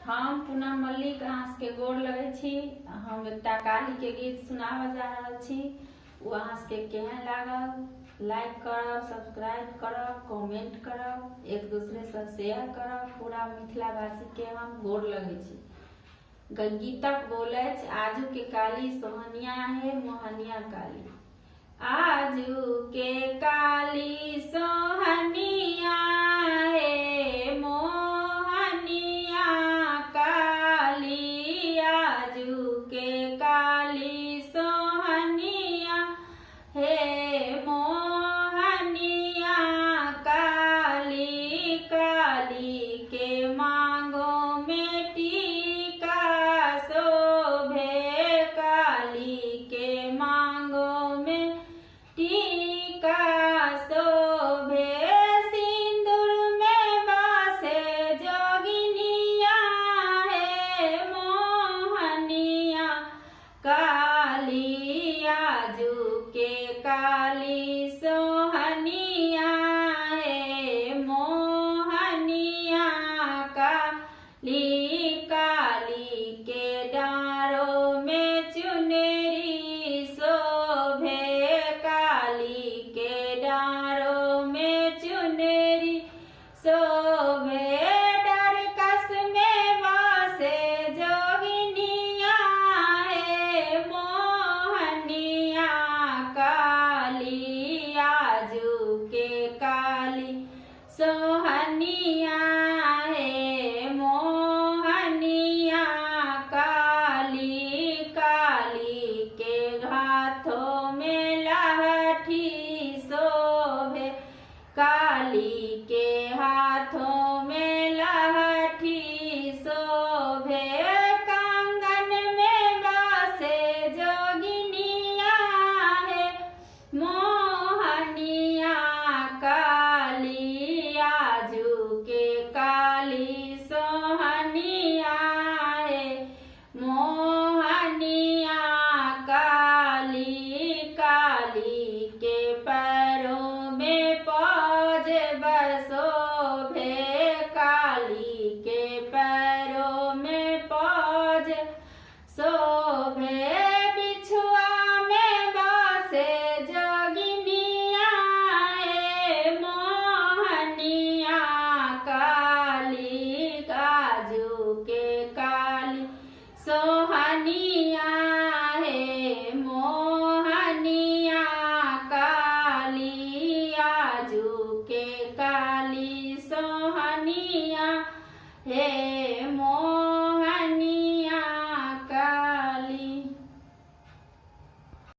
हम पूनम मल्लिक अहाँ के गोर लगे छी। हम एक काली के गीत सुनावा जा रहा छी। वो अहाँ के केहन लागल लाइक करब, सब्सक्राइब करब, कमेंट करब, एक दूसरे से शेयर करब। पूरा मिथिलावासी के हम गोर लगे छी। गीतक बोले आजू के काली सोहनिया है मोहनिया काली। आजू के काली सोहनिया है मोहनिया काली। आजू के काली सोहनिया है मोहनिया काली। काली के मांगो में टीका शोभे। काली के मांगो में टीका शोभे। सिंदूर में बासे जोगिनिया है मोहनिया काली। आजू के काली सोहनिया है मोहनिया काली। काली के डारों में चुनरी शोभे। काली के डारों में चुनरी शोभे। डरकस में बासे जोगिनिया है मोहनिया काली। आजू के काली सोहनिया है मोहनिया काली। काली के हाथों में लाठी शोभे। काली के हाथों में लाठी शोभे। कंगन में बासे जोगिनिया है मोहनिया काली। आजू के काली सोहनिया है मोहनिया काली। काली के पैरों में पौज शोभे। काली के पैरों में पौज शोभे। बिछुआ में बासे जोगिनिया है मोहनिया काली। आजू के काली सोहनिया है मोहनिया काली। आजू के काली सोहनिया है